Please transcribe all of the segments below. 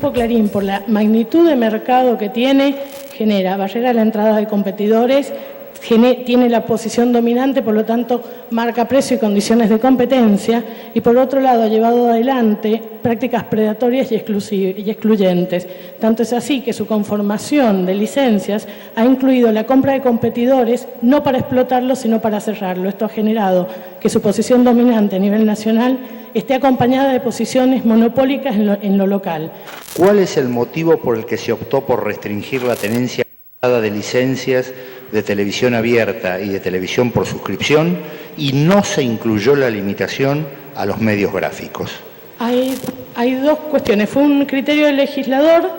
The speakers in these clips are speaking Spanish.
Grupo Clarín, por la magnitud de mercado que tiene, genera barrera a la entrada de competidores, tiene la posición dominante, por lo tanto marca precio y condiciones de competencia, y por otro lado ha llevado adelante prácticas predatorias y excluyentes. Tanto es así que su conformación de licencias ha incluido la compra de competidores no para explotarlo sino para cerrarlo. Esto ha generado que su posición dominante a nivel nacional esté acompañada de posiciones monopólicas en lo local. ¿Cuál es el motivo por el que se optó por restringir la tenencia de licencias de televisión abierta y de televisión por suscripción y no se incluyó la limitación a los medios gráficos? Hay dos cuestiones. Fue un criterio del legislador.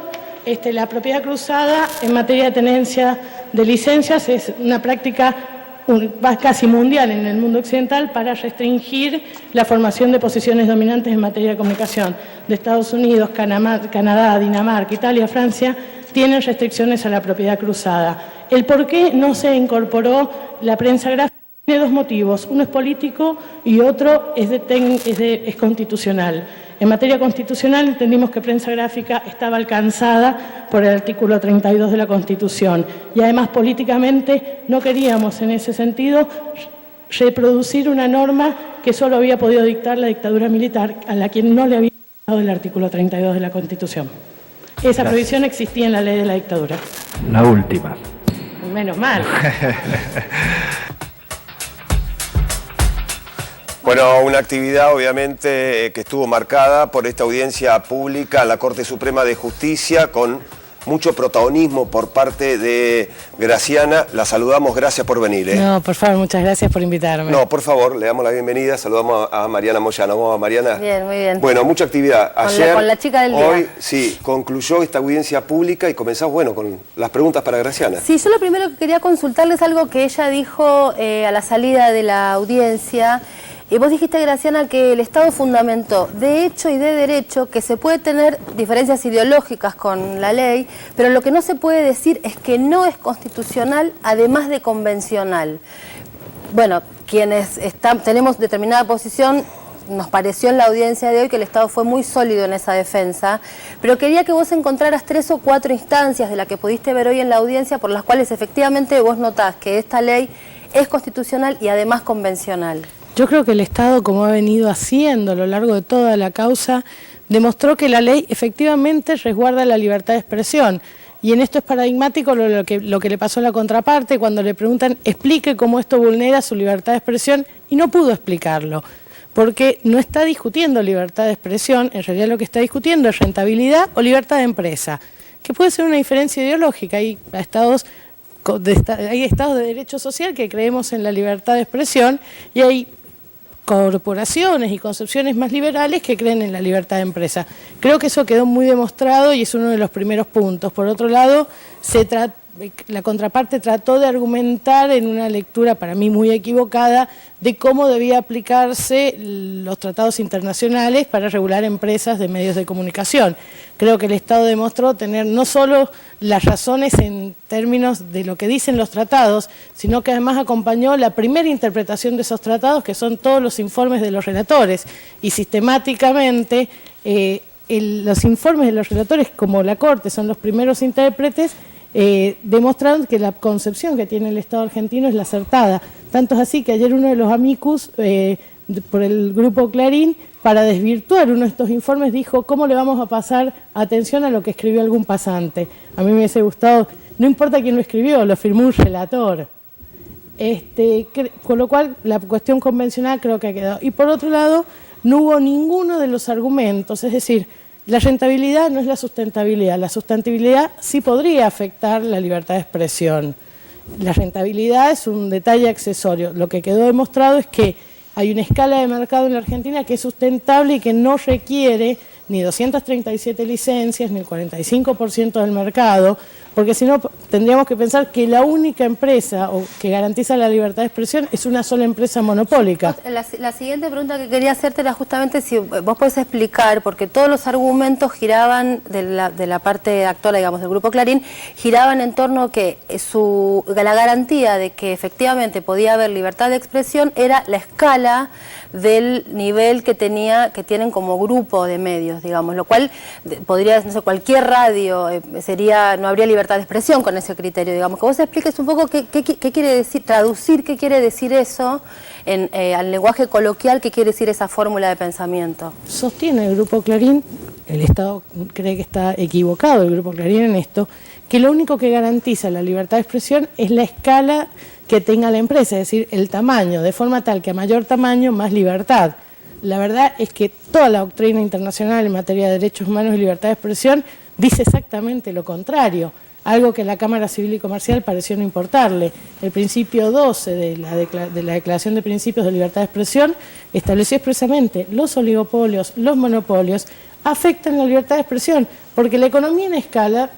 La propiedad cruzada en materia de tenencia de licencias es una práctica casi mundial en el mundo occidental para restringir la formación de posiciones dominantes en materia de comunicación. De Estados Unidos, Canadá, Dinamarca, Italia, Francia tienen restricciones a la propiedad cruzada. El por qué no se incorporó la prensa gráfica tiene dos motivos. Uno es político y otro es constitucional. En materia constitucional entendimos que prensa gráfica estaba alcanzada por el artículo 32 de la Constitución y además políticamente no queríamos en ese sentido reproducir una norma que solo había podido dictar la dictadura militar, a la quien no le había dado el artículo 32 de la Constitución. Esa prohibición existía en la ley de la dictadura. La última. Menos mal. Bueno, una actividad obviamente que estuvo marcada por esta audiencia pública en la Corte Suprema de Justicia con mucho protagonismo por parte de Graciana. La saludamos, gracias por venir. No, por favor, muchas gracias por invitarme. No, por favor, le damos la bienvenida, saludamos a Mariana Moyano. ¿Cómo va, Mariana? Bien, muy bien. Bueno, mucha actividad. Ayer, con la chica del día. Hoy, sí, concluyó esta audiencia pública y comenzamos, bueno, con las preguntas para Graciana. Sí, yo lo primero que quería consultarles algo que ella dijo a la salida de la audiencia. Vos dijiste, Graciana, que el Estado fundamentó de hecho y de derecho que se puede tener diferencias ideológicas con la ley, pero lo que no se puede decir es que no es constitucional, además de convencional. Bueno, quienes tenemos determinada posición, nos pareció en la audiencia de hoy que el Estado fue muy sólido en esa defensa, pero quería que vos encontraras 3 o 4 instancias de las que pudiste ver hoy en la audiencia por las cuales efectivamente vos notás que esta ley es constitucional y además convencional. Yo creo que el Estado, como ha venido haciendo a lo largo de toda la causa, demostró que la ley efectivamente resguarda la libertad de expresión. Y en esto es paradigmático lo que le pasó a la contraparte cuando le preguntan, explique cómo esto vulnera su libertad de expresión, y no pudo explicarlo, porque no está discutiendo libertad de expresión, en realidad lo que está discutiendo es rentabilidad o libertad de empresa, que puede ser una diferencia ideológica. Hay estados de derecho social que creemos en la libertad de expresión y hay corporaciones y concepciones más liberales que creen en la libertad de empresa. Creo que eso quedó muy demostrado y es uno de los primeros puntos. Por otro lado, la contraparte trató de argumentar en una lectura para mí muy equivocada de cómo debía aplicarse los tratados internacionales para regular empresas de medios de comunicación. Creo que el Estado demostró tener no solo las razones en términos de lo que dicen los tratados, sino que además acompañó la primera interpretación de esos tratados, que son todos los informes de los relatores, y sistemáticamente los informes de los relatores, como la Corte, son los primeros intérpretes, demostraron que la concepción que tiene el Estado argentino es la acertada. Tanto es así que ayer uno de los amicus por el Grupo Clarín, para desvirtuar uno de estos informes, dijo ¿cómo le vamos a pasar atención a lo que escribió algún pasante? A mí me hubiese gustado, no importa quién lo escribió, lo firmó un relator. Con lo cual la cuestión convencional creo que ha quedado. Y por otro lado, no hubo ninguno de los argumentos, es decir, la rentabilidad no es la sustentabilidad sí podría afectar la libertad de expresión. La rentabilidad es un detalle accesorio. Lo que quedó demostrado es que hay una escala de mercado en la Argentina que es sustentable y que no requiere ni 237 licencias, ni el 45% del mercado, porque si no tendríamos que pensar que la única empresa o que garantiza la libertad de expresión es una sola empresa monopólica. La siguiente pregunta que quería hacerte era justamente si vos podés explicar, porque todos los argumentos giraban de la parte actual, digamos, del Grupo Clarín, giraban en torno a que la garantía de que efectivamente podía haber libertad de expresión era la escala del nivel que tienen como grupo de medios, digamos, lo cual podría, no sé, cualquier radio no habría libertad de expresión con ese criterio, digamos. Que vos expliques un poco qué quiere decir, traducir qué quiere decir eso al lenguaje coloquial, qué quiere decir esa fórmula de pensamiento. Sostiene el Grupo Clarín, el Estado cree que está equivocado el Grupo Clarín en esto, que lo único que garantiza la libertad de expresión es la escala que tenga la empresa, es decir, el tamaño, de forma tal que a mayor tamaño, más libertad. La verdad es que toda la doctrina internacional en materia de derechos humanos y libertad de expresión dice exactamente lo contrario, algo que a la Cámara Civil y Comercial pareció no importarle. El principio 12 de la Declaración de Principios de Libertad de Expresión estableció expresamente los oligopolios, los monopolios, afectan la libertad de expresión, porque la economía en escala,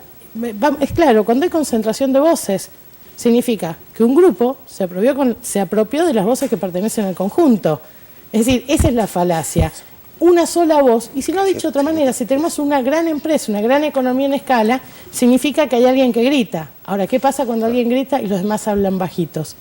es claro, cuando hay concentración de voces, significa que un grupo se apropió de las voces que pertenecen al conjunto. Es decir, esa es la falacia. Una sola voz, y si no dicho de otra manera, si tenemos una gran empresa, una gran economía en escala, significa que hay alguien que grita. Ahora, ¿qué pasa cuando alguien grita y los demás hablan bajitos?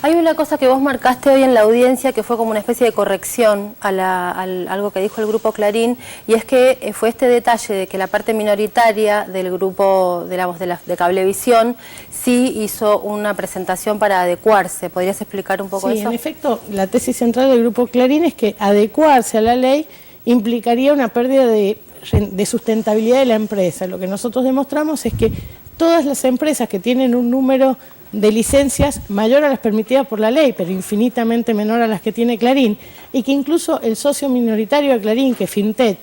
Hay una cosa que vos marcaste hoy en la audiencia que fue como una especie de corrección a algo que dijo el Grupo Clarín, y es que fue este detalle de que la parte minoritaria del grupo, digamos, de Cablevisión sí hizo una presentación para adecuarse. ¿Podrías explicar un poco eso? Sí, en efecto, la tesis central del Grupo Clarín es que adecuarse a la ley implicaría una pérdida de sustentabilidad de la empresa. Lo que nosotros demostramos es que todas las empresas que tienen un número de licencias mayor a las permitidas por la ley, pero infinitamente menor a las que tiene Clarín, y que incluso el socio minoritario de Clarín, que es Fintech,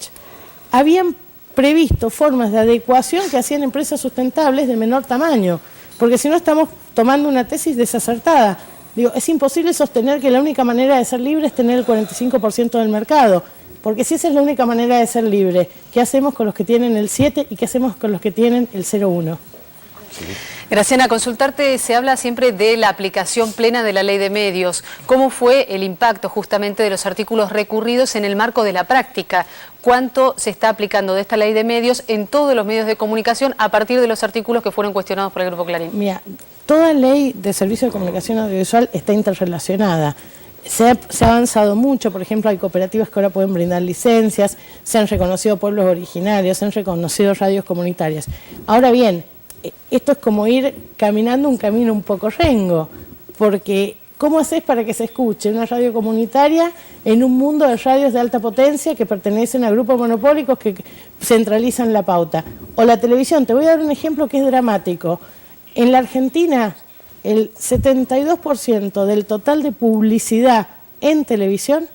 habían previsto formas de adecuación que hacían empresas sustentables de menor tamaño, porque si no estamos tomando una tesis desacertada. Digo, es imposible sostener que la única manera de ser libre es tener el 45% del mercado, porque si esa es la única manera de ser libre, ¿qué hacemos con los que tienen el 7 y qué hacemos con los que tienen el 0,1? Sí. Graciana, consultarte, se habla siempre de la aplicación plena de la ley de medios. ¿Cómo fue el impacto justamente de los artículos recurridos en el marco de la práctica? ¿Cuánto se está aplicando de esta ley de medios en todos los medios de comunicación a partir de los artículos que fueron cuestionados por el Grupo Clarín? Mira, toda ley de servicio de comunicación audiovisual está interrelacionada. Se ha avanzado mucho, por ejemplo, hay cooperativas que ahora pueden brindar licencias, se han reconocido pueblos originarios, se han reconocido radios comunitarias. Ahora bien, esto es como ir caminando un camino un poco rengo, porque ¿cómo haces para que se escuche una radio comunitaria en un mundo de radios de alta potencia que pertenecen a grupos monopólicos que centralizan la pauta? O la televisión, te voy a dar un ejemplo que es dramático. En la Argentina, el 72% del total de publicidad en televisión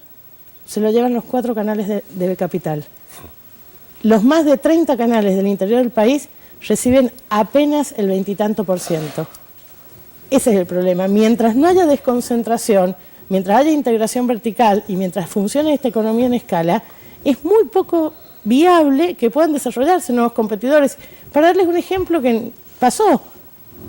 se lo llevan los 4 canales del Capital. Los más de 30 canales del interior del país reciben apenas el 20 y tanto %. Ese es el problema. Mientras no haya desconcentración, mientras haya integración vertical y mientras funcione esta economía en escala, es muy poco viable que puedan desarrollarse nuevos competidores. Para darles un ejemplo que pasó,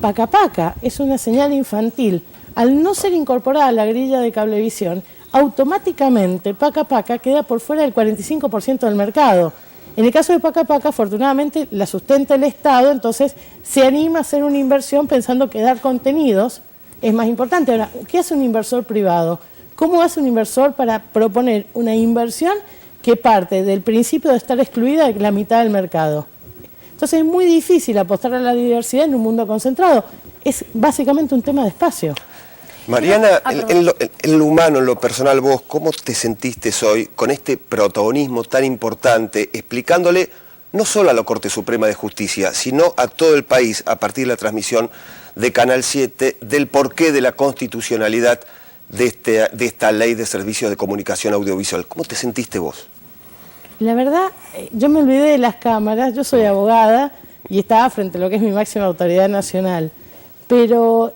Paca Paca es una señal infantil. Al no ser incorporada a la grilla de Cablevisión, automáticamente Paca Paca queda por fuera del 45% del mercado. En el caso de Paca Paca, afortunadamente, la sustenta el Estado, entonces se anima a hacer una inversión pensando que dar contenidos es más importante. Ahora, ¿qué hace un inversor privado? ¿Cómo hace un inversor para proponer una inversión que parte del principio de estar excluida de la mitad del mercado? Entonces es muy difícil apostar a la diversidad en un mundo concentrado. Es básicamente un tema de espacio. Mariana, en lo humano, en lo personal, vos, ¿cómo te sentiste hoy con este protagonismo tan importante, explicándole no solo a la Corte Suprema de Justicia, sino a todo el país, a partir de la transmisión de Canal 7, del porqué de la constitucionalidad de esta ley de servicios de comunicación audiovisual? ¿Cómo te sentiste vos? La verdad, yo me olvidé de las cámaras, yo soy abogada y estaba frente a lo que es mi máxima autoridad nacional, pero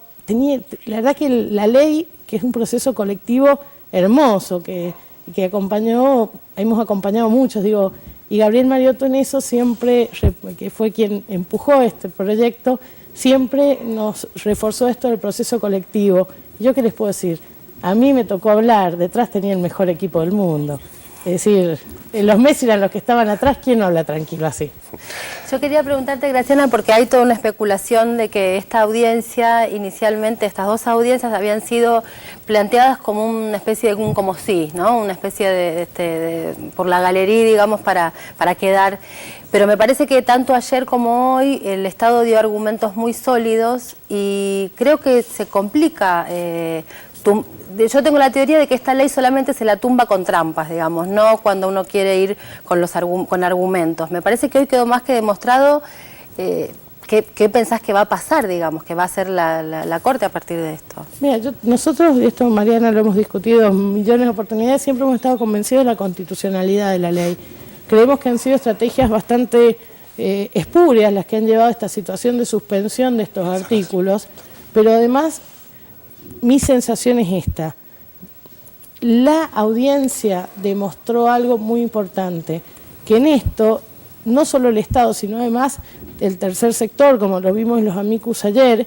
la verdad que la ley, que es un proceso colectivo hermoso, que hemos acompañado muchos, digo, Y Gabriel Mariotto en eso siempre, que fue quien empujó este proyecto, siempre nos reforzó esto del proceso colectivo. ¿Yo qué les puedo decir? A mí me tocó hablar, detrás tenía el mejor equipo del mundo. Es decir, los Messi eran los que estaban atrás, ¿quién no habla tranquilo así? Yo quería preguntarte, Graciana, porque hay toda una especulación de que esta audiencia, inicialmente estas dos audiencias habían sido planteadas como una especie de un como sí, ¿no? Una especie de por la galería, digamos, para quedar. Pero me parece que tanto ayer como hoy el Estado dio argumentos muy sólidos y creo que se complica. Yo tengo la teoría de que esta ley solamente se la tumba con trampas, digamos, no cuando uno quiere ir con argumentos. Me parece que hoy quedó más que demostrado qué pensás que va a pasar, digamos, que va a hacer la Corte a partir de esto. Mira, nosotros, esto Mariana lo hemos discutido en millones de oportunidades, siempre hemos estado convencidos de la constitucionalidad de la ley. Creemos que han sido estrategias bastante espurias las que han llevado a esta situación de suspensión de estos artículos, pero además mi sensación es esta. La audiencia demostró algo muy importante, que en esto, no solo el Estado, sino además el tercer sector, como lo vimos en los amicus ayer,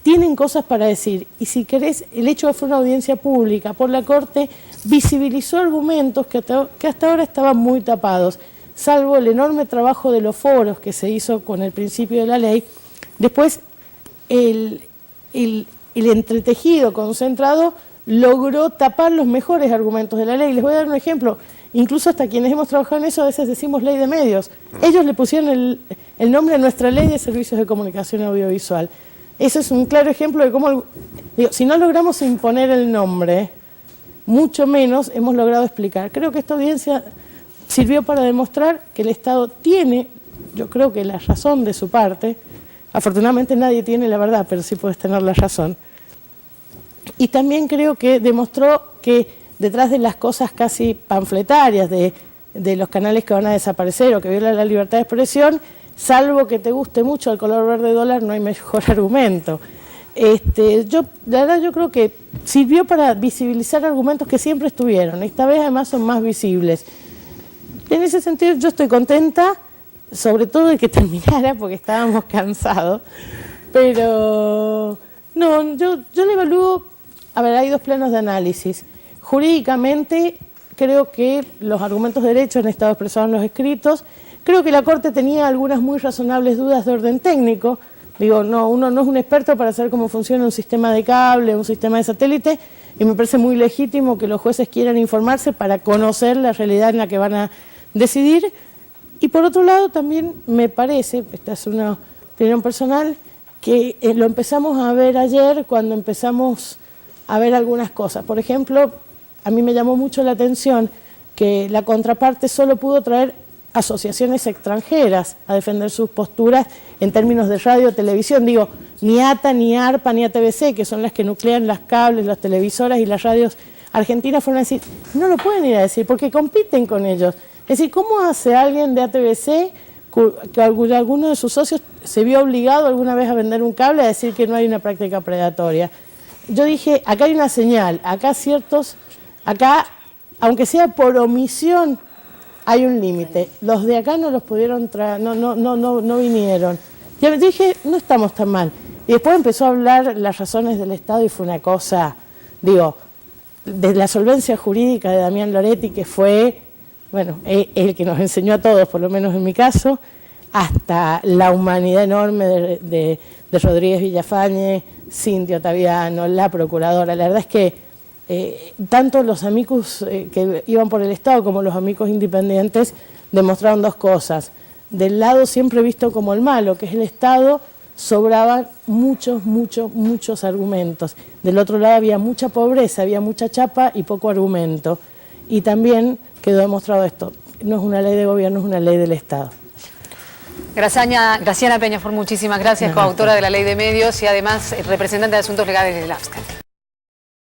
tienen cosas para decir. Y si querés, el hecho de que fue una audiencia pública por la Corte visibilizó argumentos que hasta ahora estaban muy tapados, salvo el enorme trabajo de los foros que se hizo con el principio de la ley. Después, el entretejido concentrado logró tapar los mejores argumentos de la ley. Les voy a dar un ejemplo. Incluso hasta quienes hemos trabajado en eso a veces decimos ley de medios. Ellos le pusieron el nombre a nuestra ley de servicios de comunicación audiovisual. Eso es un claro ejemplo de cómo, si no logramos imponer el nombre, mucho menos hemos logrado explicar. Creo que esta audiencia sirvió para demostrar que el Estado tiene, yo creo que la razón de su parte. Afortunadamente nadie tiene la verdad, pero sí puedes tener la razón. Y también creo que demostró que detrás de las cosas casi panfletarias de los canales que van a desaparecer o que violan la libertad de expresión, salvo que te guste mucho el color verde dólar, no hay mejor argumento. La verdad yo creo que sirvió para visibilizar argumentos que siempre estuvieron. Esta vez además son más visibles. En ese sentido yo estoy contenta, sobre todo de que terminara, porque estábamos cansados, pero no, yo le evalúo, a ver, hay dos planos de análisis. Jurídicamente, creo que los argumentos de derecho han estado expresados en los escritos, creo que la Corte tenía algunas muy razonables dudas de orden técnico, digo, no, uno no es un experto para saber cómo funciona un sistema de cable, un sistema de satélite, y me parece muy legítimo que los jueces quieran informarse para conocer la realidad en la que van a decidir. Y por otro lado también me parece, esta es una opinión personal, que lo empezamos a ver ayer cuando empezamos a ver algunas cosas. Por ejemplo, a mí me llamó mucho la atención que la contraparte solo pudo traer asociaciones extranjeras a defender sus posturas en términos de radio, televisión. Digo, ni ATA, ni ARPA, ni ATBC, que son las que nuclean las cables, las televisoras y las radios argentinas, fueron a decir, no lo pueden ir a decir porque compiten con ellos. Es decir, ¿cómo hace alguien de ATBC, que alguno de sus socios se vio obligado alguna vez a vender un cable, a decir que no hay una práctica predatoria? Yo dije, acá hay una señal, acá aunque sea por omisión, hay un límite. Los de acá no los pudieron traer, no vinieron. Yo dije, no estamos tan mal. Y después empezó a hablar las razones del Estado y fue una cosa, digo, de la solvencia jurídica de Damián Loretti, que fue, bueno, el que nos enseñó a todos, por lo menos en mi caso, hasta la humanidad enorme de Rodríguez Villafañe, Cintia Ottaviano, la procuradora. La verdad es que tanto los amicus que iban por el Estado como los amicus independientes demostraron dos cosas. Del lado siempre visto como el malo, que es el Estado, sobraban muchos argumentos. Del otro lado había mucha pobreza, había mucha chapa y poco argumento. Y también quedó demostrado esto, no es una ley de gobierno, es una ley del Estado. Graciana Peñafort, muchísimas gracias, coautora de la Ley de Medios y además representante de Asuntos Legales del AFSCAT.